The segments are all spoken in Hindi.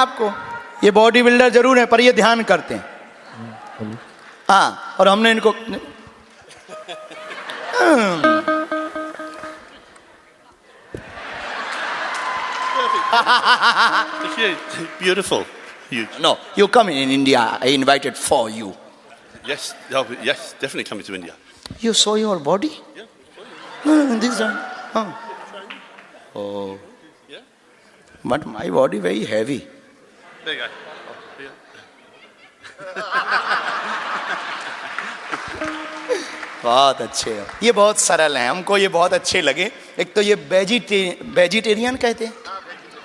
आपको, ये बॉडी बिल्डर जरूर है पर ये ध्यान करते हैं। हाँ, और हमने इनको Beautiful. You. No, you come in India. I invited for you. Yes, yes, definitely coming to India. You saw your body? Yeah. This one. Oh. Yeah. But my body very heavy. There you go. बहुत अच्छे हो, ये बहुत सरल हैं, हमको ये बहुत अच्छे लगे। एक तो ये वेजिटेरियन कहते हैं,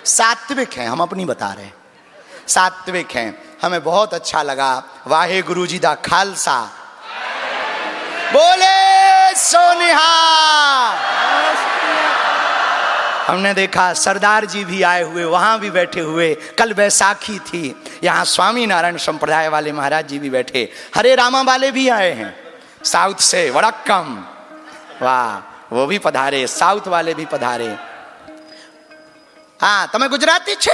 सात्विक हैं, हम अपनी बता रहे हैं, सात्विक हैं, हमें बहुत अच्छा लगा। वाहे गुरु जी दा खालसा, बोले सोनिहा। हमने देखा सरदार जी भी आए हुए, वहां भी बैठे हुए, कल बैसाखी थी, यहाँ स्वामी नारायण संप्रदाय वाले महाराज जी भी बैठे, हरे रामा वाले भी आए हैं साउथ से, वड़क्कम, वाह, वो भी पधारे, साउथ वाले भी पधारे। हाँ, तमें गुजराती छे?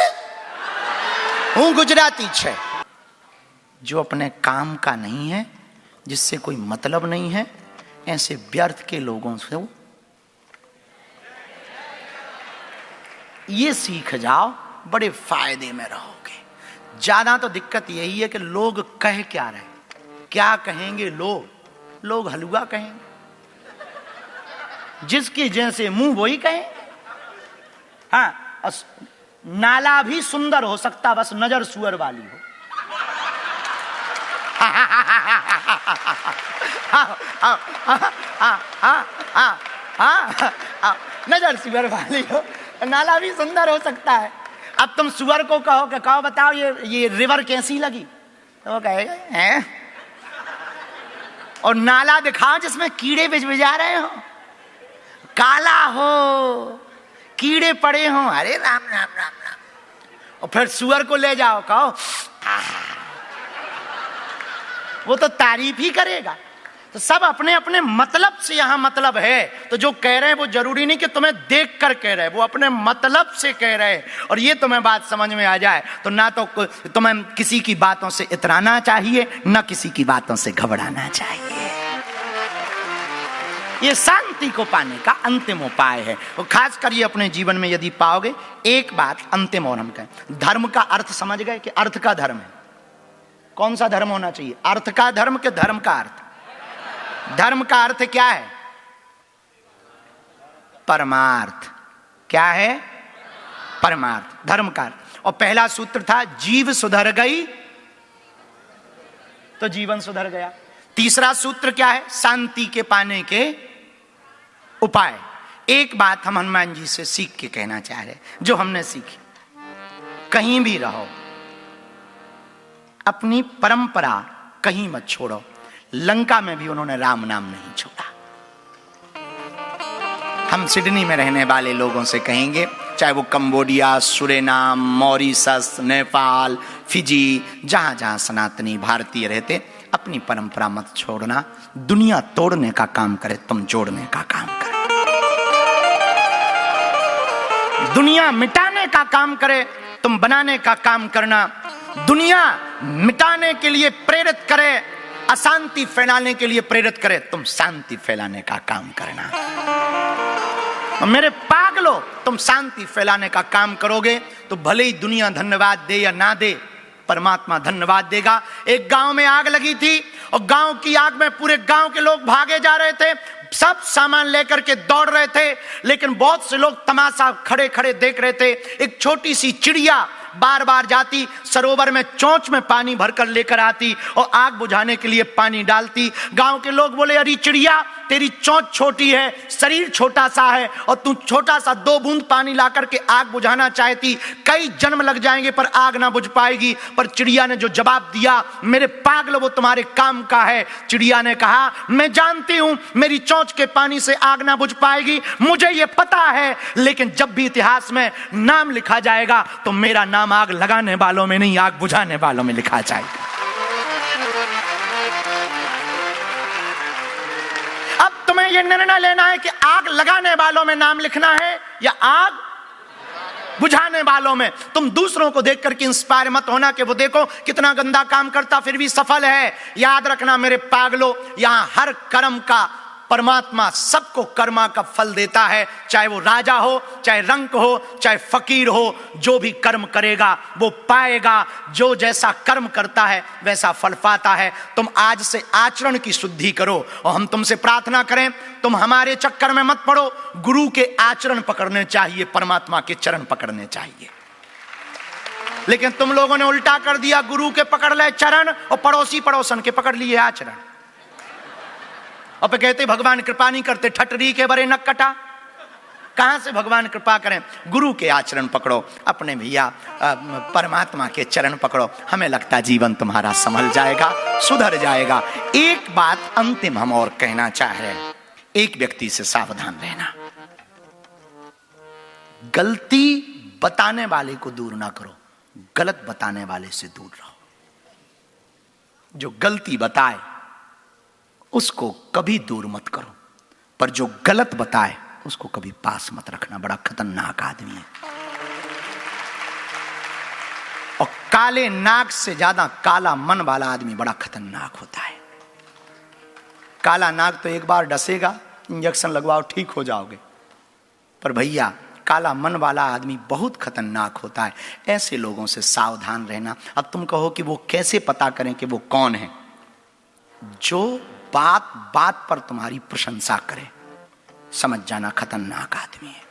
हूँ गुजराती छे। जो अपने काम का नहीं है, जिससे कोई मतलब नहीं है, ऐसे व्यर्थ के लोगों से ये सीख जाओ, बड़े फायदे में रहोगे। ज्यादा तो दिक्कत यही है कि लोग कह क्या रहे, क्या कहेंगे लोग हलवा कहेंगे, जिसके जैसे मुंह वही कहें। हाँ, नाला भी सुंदर हो सकता, बस नजर सुअर वाली हो। नजर सुअर वाली हो, नाला भी सुंदर हो सकता है। अब तुम सुअर को कहो बताओ ये रिवर कैसी लगी, तो वो कहेगा हैं? और नाला दिखाओ जिसमें कीड़े बिजा रहे हो, काला हो, कीड़े पड़े हो, अरे राम राम राम राम। और फिर सुअर को ले जाओ, कहो वो तो तारीफ ही करेगा। तो सब अपने अपने मतलब से यहाँ मतलब है, तो जो कह रहे हैं वो जरूरी नहीं कि तुम्हें देख कर कह रहे हैं, वो अपने मतलब से कह रहे हैं। और ये तुम्हें बात समझ में आ जाए तो ना तो तुम्हें किसी की बातों से इतराना चाहिए, ना किसी की बातों से घबराना चाहिए। ये शांति को पाने का अंतिम उपाय है, और खास कर ये अपने जीवन में यदि पाओगे। एक बात अंतिम और हम कहें, धर्म का अर्थ समझ गए कि अर्थ का धर्म है। कौन सा धर्म होना चाहिए, अर्थ का धर्म के धर्म का अर्थ? धर्म का अर्थ क्या है? परमार्थ। क्या है? परमार्थ, धर्म का अर्थ। और पहला सूत्र था जीव सुधर गई तो जीवन सुधर गया। तीसरा सूत्र क्या है? शांति के पाने के उपाय। एक बात हम हनुमान जी से सीख के कहना चाह रहे, जो हमने सीखी, कहीं भी रहो अपनी परंपरा कहीं मत छोड़ो। लंका में भी उन्होंने राम नाम नहीं छोड़ा। हम सिडनी में रहने वाले लोगों से कहेंगे, चाहे वो कंबोडिया, सुरेनाम, मॉरिशस, नेपाल, फिजी, जहां जहां सनातनी भारतीय रहते, अपनी परंपरा मत छोड़ना। दुनिया तोड़ने का काम करे, तुम जोड़ने का काम करो। दुनिया मिटाने का काम करे, तुम बनाने का काम करना। दुनिया मिटाने के लिए प्रेरित करे, अशांति फैलाने के लिए प्रेरित करे, तुम शांति फैलाने का काम करना। मेरे पागलो, तुम शांति फैलाने का काम करोगे तो भले ही दुनिया धन्यवाद दे या ना दे, परमात्मा धन्यवाद देगा। एक गांव में आग लगी थी और गांव की आग में पूरे गांव के लोग भागे जा रहे थे, सब सामान लेकर के दौड़ रहे थे, लेकिन बहुत से लोग तमाशा खड़े खड़े देख रहे थे। एक छोटी सी चिड़िया बार बार जाती, सरोवर में चोंच में पानी भरकर लेकर आती और आग बुझाने के लिए पानी डालती। गांव के लोग बोले, अरे चिड़िया, तेरी चोंच छोटी है, शरीर छोटा सा है, और तू छोटा सा 2 बूंद पानी ला करके आग बुझाना चाहती, कई जन्म लग जाएंगे पर आग ना बुझ पाएगी। पर चिड़िया ने जो जवाब दिया, मेरे पागल, वो तुम्हारे काम का है। चिड़िया ने कहा, मैं जानती हूं मेरी चोंच के पानी से आग ना बुझ पाएगी, मुझे ये पता है, लेकिन जब भी इतिहास में नाम लिखा जाएगा तो मेरा नाम आग लगाने वालों में नहीं, आग बुझाने वालों में लिखा जाएगा। अब तुम्हें यह निर्णय लेना है कि आग लगाने वालों में नाम लिखना है या आग बुझाने वालों में। तुम दूसरों को देख करके इंस्पायर मत होना कि वो देखो कितना गंदा काम करता फिर भी सफल है। याद रखना मेरे पागलों, यहां हर कर्म का परमात्मा सबको कर्मा का फल देता है, चाहे वो राजा हो, चाहे रंक हो, चाहे फकीर हो। जो भी कर्म करेगा वो पाएगा, जो जैसा कर्म करता है वैसा फल पाता है। तुम आज से आचरण की शुद्धि करो और हम तुमसे प्रार्थना करें तुम हमारे चक्कर में मत पड़ो। गुरु के आचरण पकड़ने चाहिए, परमात्मा के चरण पकड़ने चाहिए। लेकिन तुम लोगों ने उल्टा कर दिया, गुरु के पकड़ ले चरण और पड़ोसी पड़ोसन के पकड़ लिए आचरण। और पे कहते भगवान कृपा नहीं करते, ठटरी के बरे नक कटा। कहां से भगवान कृपा करें? गुरु के आचरण पकड़ो, अपने भैया परमात्मा के चरण पकड़ो। हमें लगता जीवन तुम्हारा संभल जाएगा, सुधर जाएगा। एक बात अंतिम हम और कहना चाह रहे हैं, एक व्यक्ति से सावधान रहना, गलती बताने वाले को दूर ना करो, गलत बताने वाले से दूर रहो। जो गलती बताए उसको कभी दूर मत करो, पर जो गलत बताए उसको कभी पास मत रखना। बड़ा खतरनाक आदमी है। और काले नाक से ज्यादा काला मन वाला आदमी बड़ा खतरनाक होता है। काला नाक तो एक बार डसेगा, इंजेक्शन लगवाओ ठीक हो जाओगे, पर भैया काला मन वाला आदमी बहुत खतरनाक होता है। ऐसे लोगों से सावधान रहना। अब तुम कहो कि वो कैसे पता करें कि वो कौन है? जो बात बात पर तुम्हारी प्रशंसा करे, समझ जाना खतरनाक आदमी है।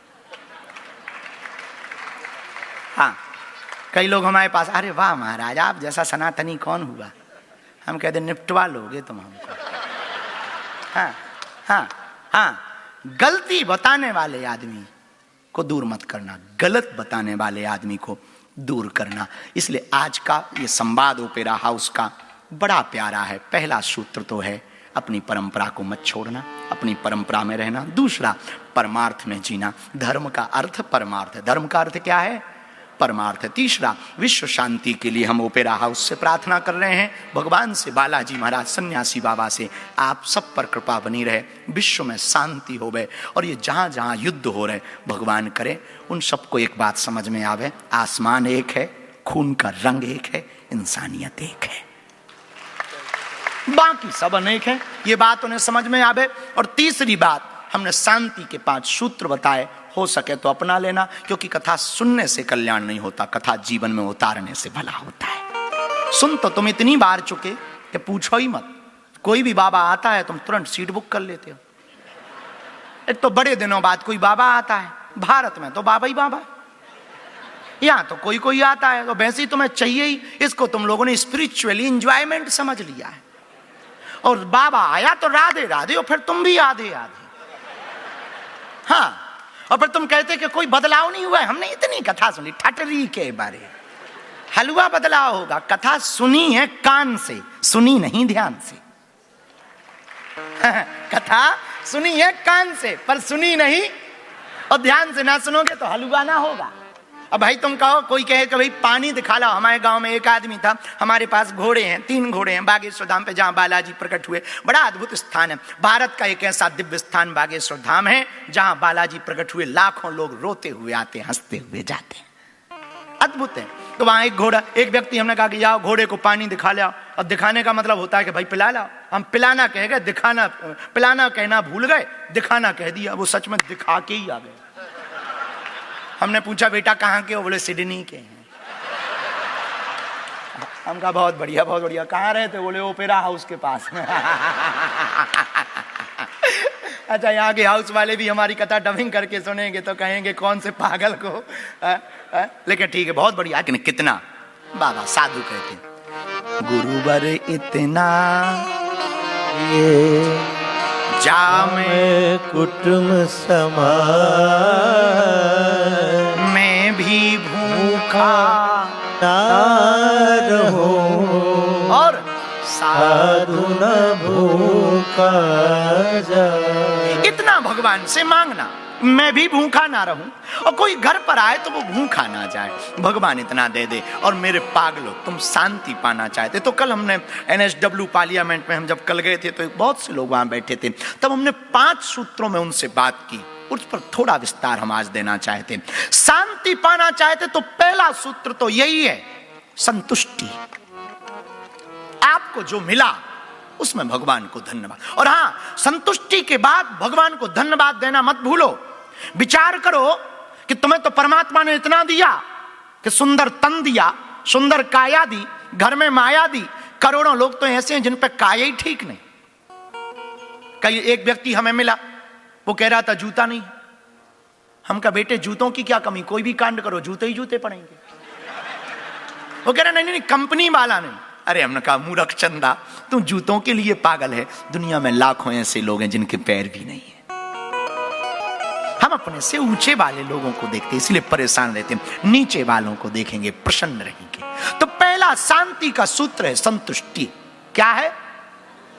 हाँ, कई लोग हमारे पास, अरे वाह महाराज आप जैसा सनातनी कौन हुआ? हम कहते निपटवा लोगे तुम हमको। हाँ हाँ हाँ, गलती बताने वाले आदमी को दूर मत करना, गलत बताने वाले आदमी को दूर करना। इसलिए आज का ये संवाद ओपेरा हाउस का बड़ा प्यारा है। पहला सूत्र तो है अपनी परंपरा को मत छोड़ना, अपनी परंपरा में रहना। दूसरा, परमार्थ में जीना। धर्म का अर्थ परमार्थ है, धर्म का अर्थ क्या है? परमार्थ है। तीसरा, विश्व शांति के लिए हम ओपेरा हाउस से प्रार्थना कर रहे हैं, भगवान से, बालाजी महाराज सन्यासी बाबा से, आप सब पर कृपा बनी रहे, विश्व में शांति होवे। और ये जहां जहां युद्ध हो रहे भगवान करे उन सबको एक बात समझ में आवे, आसमान एक है, खून का रंग एक है, इंसानियत एक है, बाकी सब अनेक है। ये बात उन्हें समझ में आवे। और तीसरी बात, हमने शांति के 5 सूत्र बताए, हो सके तो अपना लेना, क्योंकि कथा सुनने से कल्याण नहीं होता, कथा जीवन में उतारने से भला होता है। सुन तो तुम इतनी बार चुके कि पूछो ही मत। कोई भी बाबा आता है तुम तुरंत सीट बुक कर लेते हो। एक तो बड़े दिनों बाद कोई बाबा आता है, भारत में तो बाबा ही बाबा, यहां तो कोई कोई आता है तो वैसे ही तुम्हें चाहिए ही। इसको तुम लोगों ने स्पिरिचुअली एंजॉयमेंट समझ लिया है। और बाबा आया तो राधे राधे, और फिर तुम भी आधे आधे। हाँ, और फिर तुम कहते कि कोई बदलाव नहीं हुआ है। हमने इतनी कथा सुनी ठटरी के बारे, हलवा बदलाव होगा। कथा सुनी है कान से, सुनी नहीं ध्यान से। कथा सुनी है कान से, पर सुनी नहीं, और ध्यान से ना सुनोगे तो हलवा ना होगा। अब भाई तुम कहो, कोई कहे कि भाई पानी दिखा लो। हमारे गांव में एक आदमी था, हमारे पास घोड़े हैं, 3 घोड़े हैं, बागेश्वर धाम पे जहां बालाजी प्रकट हुए। बड़ा अद्भुत स्थान है, भारत का एक ऐसा दिव्य स्थान बागेश्वर धाम है जहां बालाजी प्रकट हुए। लाखों लोग रोते हुए आते, हंसते हुए जाते हैं, अद्भुत है। तो वहां एक घोड़ा, एक व्यक्ति, हमने कहा कि जाओ घोड़े को पानी दिखा लाओ। और दिखाने का मतलब होता है कि भाई पिला लाओ। हम पिलाना कह गए, दिखाना, पिलाना कहना भूल गए, दिखाना कह दिया। वो सच में दिखा के ही आ गए। हमने पूछा बेटा कहाँ के हो? बोले सिडनी के हैं। हम कहा बहुत बढ़िया बहुत बढ़िया। कहाँ रहते? बोले ओपेरा हाउस के पास। अच्छा, यहाँ के हाउस वाले भी हमारी कथा डबिंग करके सुनेंगे तो कहेंगे कौन से पागल को। लेकिन ठीक है, बहुत बढ़िया। कितना बाबा साधु कहते हैं, गुरुवर इतना ये जामे कुटुम समा, मैं भी भूखा ना रहूं और साधु न भूखा जाए। इतना भगवान से मांगना, मैं भी भूखा ना रहूं, और कोई घर पर आए तो वो भूखा ना जाए। भगवान इतना दे दे। और मेरे पागलों, तुम शांति पाना चाहते तो कल हमने NSW पार्लियामेंट में हम जब कल गए थे तो बहुत से लोग वहां बैठे थे, तब हमने 5 सूत्रों में उनसे बात की। उस पर थोड़ा विस्तार हम आज देना चाहते हैं। शांति पाना चाहते तो पहला सूत्र तो यही है, संतुष्टि। आपको जो मिला उसमें भगवान को धन्यवाद। और हां, संतुष्टि के बाद भगवान को धन्यवाद देना मत भूलो। विचार करो कि तुम्हें तो परमात्मा ने इतना दिया कि सुंदर तन दिया, सुंदर काया दी, घर में माया दी। करोड़ों लोग तो ऐसे हैं जिन पे काया ही ठीक नहीं। कई एक व्यक्ति हमें मिला, वो कह रहा था जूता नहीं। हम कहा बेटे जूतों की क्या कमी, कोई भी कांड करो जूते ही जूते पड़ेंगे। वो कह रहा नहीं नहीं कंपनी वाला नहीं। अरे हमने कहा मूर्ख चंदा, तू जूतों के लिए पागल है। दुनिया में लाखों ऐसे लोग हैं जिनके पैर भी नहीं है। हम अपने से ऊंचे वाले लोगों को देखते हैं इसलिए परेशान रहते हैं, नीचे वालों को देखेंगे प्रसन्न रहेंगे। तो पहला शांति का सूत्र है संतुष्टि। क्या है?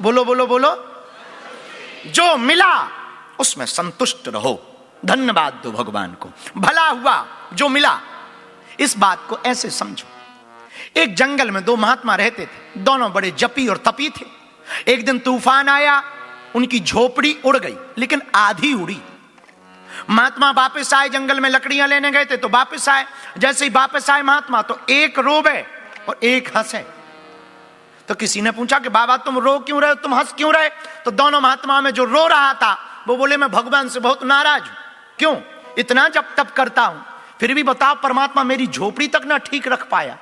बोलो बोलो बोलो। जो मिला उसमें संतुष्ट रहो, धन्यवाद दो भगवान को। भला हुआ जो मिला। इस बात को ऐसे समझो, एक जंगल में दो महात्मा रहते थे, दोनों बड़े जपी और तपी थे। एक दिन तूफान आया, उनकी झोपड़ी उड़ गई लेकिन आधी उड़ी। महात्मा वापस आए, जंगल में लकड़ियां लेने गए थे तो वापस आए। जैसे ही वापस आए महात्मा तो एक रोवे और एक हंसे। तो किसी ने पूछा कि बाबा तुम रो क्यों रहे हो, तुम हंस क्यों रहे? तो दोनों महात्मा में जो रो रहा था वो बोले मैं भगवान से बहुत नाराज हूं। क्यों? इतना जप तप करता हूं फिर भी बताओ परमात्मा मेरी झोपड़ी तक ना ठीक रख पाया,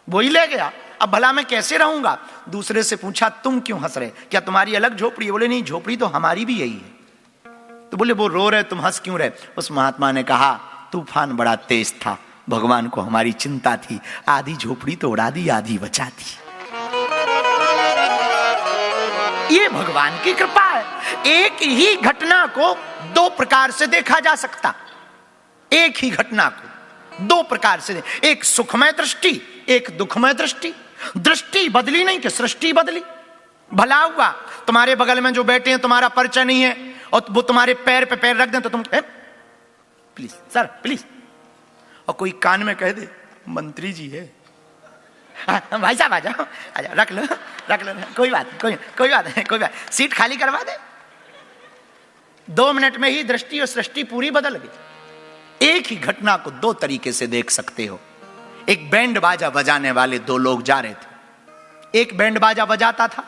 वही ले गया। अब भला मैं कैसे रहूंगा? दूसरे से पूछा तुम क्यों हंस रहे, क्या तुम्हारी अलग झोपड़ी है? बोले नहीं झोपड़ी तो हमारी भी यही है। तो बोले वो रो रहे तुम हंस क्यों रहे? उस महात्मा ने कहा तूफान बड़ा तेज था, भगवान को हमारी चिंता थी, आधी झोपड़ी तो उड़ा दी, आधी बचा दी। ये भगवान की कृपा है। एक ही घटना को दो प्रकार से देखा जा सकता, एक ही घटना को दो प्रकार से, एक सुखमय दृष्टि, एक दुखमय दृष्टि। दृष्टि बदली नहीं कि सृष्टि बदली। भला हुआ तुम्हारे बगल में जो बैठे हैं तुम्हारा परिचय नहीं है और वो तुम्हारे पैर पे पैर रख दें तो तुम प्लीज सर प्लीज, और कोई कान में कह दे मंत्री जी है, भाई साहब आ जाओ रख लो कोई बात नहीं, कोई बात, सीट खाली करवा दे। 2 मिनट में ही दृष्टि और सृष्टि पूरी बदल गई। एक ही घटना को दो तरीके से देख सकते हो। एक बैंड बाजा बजाने वाले दो लोग जा रहे थे। एक बैंड बाजा बजाता था,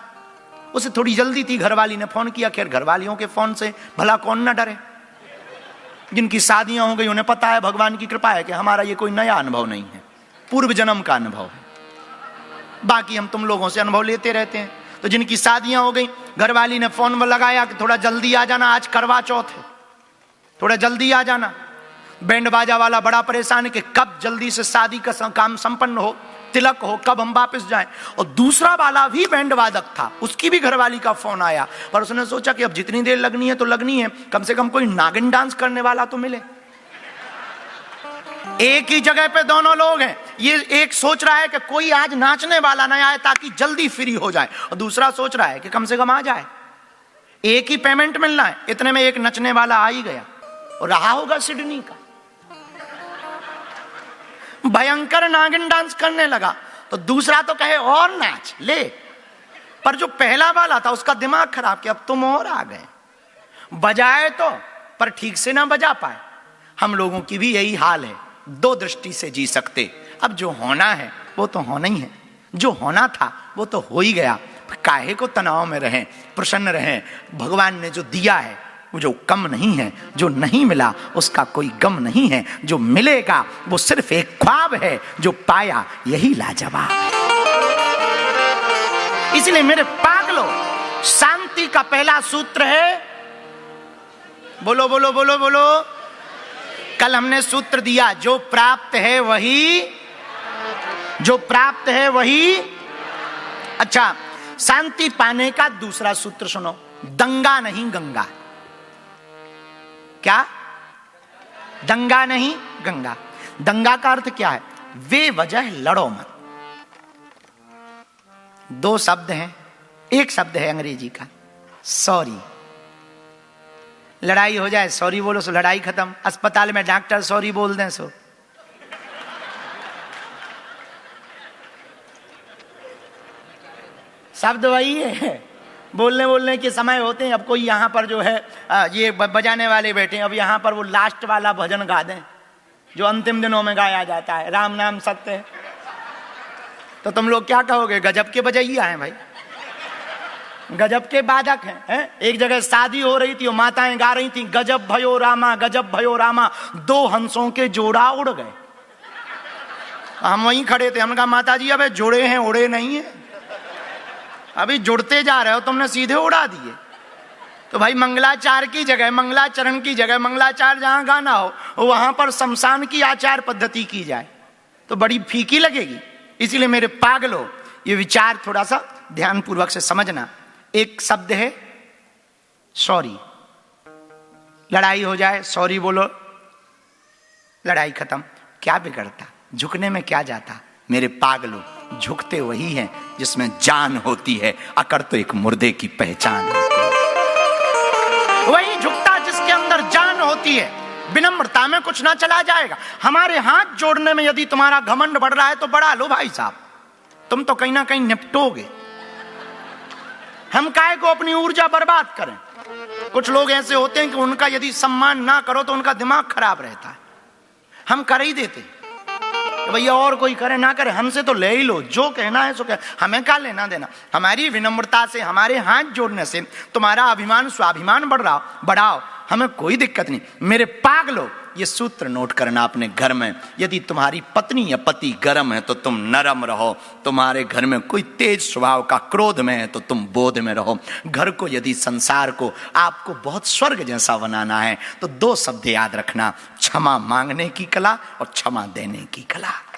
उसे थोड़ी जल्दी थी, घरवाली ने फोन किया। खैर घरवालियों के फोन से भला कौन ना डरे। जिनकी शादियां हो गई उन्हें पता है भगवान की कृपा है कि हमारा ये कोई नया अनुभव नहीं है, पूर्व जन्म का अनुभव है। बाकी हम तुम लोगों से अनुभव लेते रहते हैं। तो जिनकी शादियां हो गई, घरवाली ने फोन में लगाया कि थोड़ा जल्दी आ जाना, आज करवा चौथ है, थोड़ा जल्दी आ जाना। बैंड बाजा वाला बड़ा परेशान है कि कब जल्दी से शादी का काम संपन्न हो, तिलक हो, कब हम वापस जाएं। और दूसरा वाला भी बैंड वादक था, उसकी भी घरवाली का फोन आया, पर उसने सोचा कि अब जितनी देर लगनी है तो लगनी है, कम से कम कोई नागिन डांस करने वाला तो मिले। एक ही जगह पे दोनों लोग हैं। ये एक सोच रहा है कि कोई आज नाचने वाला ना आए ताकि जल्दी फ्री हो जाए, और दूसरा सोच रहा है कि कम से कम आ जाए, एक ही पेमेंट मिलना है। इतने में एक नचने वाला आ ही गया और रहा होगा सिडनी का, भयंकर नागिन डांस करने लगा। तो दूसरा तो कहे और नाच ले, पर जो पहला वाला था उसका दिमाग खराब कि अब तुम और आ गए, बजाए तो पर ठीक से ना बजा पाए। हम लोगों की भी यही हाल है, दो दृष्टि से जी सकते। अब जो होना है वो तो होना ही है, जो होना था वो तो हो ही गया। काहे को तनाव में रहें, प्रसन्न रहें। भगवान ने जो दिया है वो जो कम नहीं है, जो नहीं मिला उसका कोई गम नहीं है, जो मिलेगा वो सिर्फ एक ख्वाब है, जो पाया यही लाजवाब है। इसलिए मेरे पागलों, शांति का पहला सूत्र है, बोलो बोलो बोलो बोलो। कल हमने सूत्र दिया, जो प्राप्त है वही, जो प्राप्त है वही। अच्छा, शांति पाने का दूसरा सूत्र सुनो, दंगा नहीं गंगा। क्या? दंगा नहीं गंगा। दंगा का अर्थ क्या है? वे वजह लड़ो मत। दो शब्द हैं, एक शब्द है अंग्रेजी का सॉरी। लड़ाई हो जाए सॉरी बोलो सो लड़ाई खत्म। अस्पताल में डॉक्टर सॉरी बोल दें सो शब्द वही है, बोलने के समय होते हैं। अब कोई यहाँ पर जो है ये बजाने वाले बैठे हैं, अब यहाँ पर वो लास्ट वाला भजन गा दें जो अंतिम दिनों में गाया जाता है, राम नाम सत्य है, तो तुम लोग क्या कहोगे? गजब के बजैया हैं भाई, गजब के बाधक हैं। एक जगह शादी हो रही थी, माताएं गा रही थी, गजब भयो रामा, गजब भयो रामा, 2 हंसों के जोड़ा उड़ गए। हम वहीं खड़े थे, हमने कहा माता जी अबे जुड़े हैं, उड़े नहीं है, अभी जुड़ते जा रहे हो, तुमने सीधे उड़ा दिए। तो भाई मंगलाचार की जगह, मंगलाचरण की जगह, मंगलाचार जहां गाना हो वहां पर शमशान की आचार पद्धति की जाए तो बड़ी फीकी लगेगी। इसीलिए मेरे पागलों, ये विचार थोड़ा सा ध्यान पूर्वक से समझना। एक शब्द है सॉरी, लड़ाई हो जाए सॉरी बोलो, लड़ाई खत्म, क्या बिगड़ता, झुकने में क्या जाता? मेरे पागलों, झुकते वही हैं जिसमें जान होती है, अकड़ तो एक मुर्दे की पहचान होती है। वही झुकता जिसके अंदर जान होती है। विनम्रता में कुछ ना चला जाएगा। हमारे हाथ जोड़ने में यदि तुम्हारा घमंड बढ़ रहा है तो बढ़ा लो भाई साहब, तुम तो कहीं ना कहीं निपटोगे। हम काहे को अपनी ऊर्जा बर्बाद करें? कुछ लोग ऐसे होते हैं कि उनका यदि सम्मान ना करो तो उनका दिमाग खराब रहता है। हम कर ही देते भैया, और कोई करे ना करे, हमसे तो ले ही लो, जो कहना है सो कह, हमें क्या लेना देना। हमारी विनम्रता से, हमारे हाथ जोड़ने से तुम्हारा अभिमान स्वाभिमान बढ़ाओ, हमें कोई दिक्कत नहीं। मेरे पागलों, ये सूत्र नोट करना अपने घर में। यदि तुम्हारी पत्नी या पति गर्म है तो तुम नरम रहो, तुम्हारे घर में कोई तेज स्वभाव का क्रोध में है तो तुम बोध में रहो। घर को, यदि संसार को आपको बहुत स्वर्ग जैसा बनाना है तो 2 शब्द याद रखना, क्षमा मांगने की कला और क्षमा देने की कला।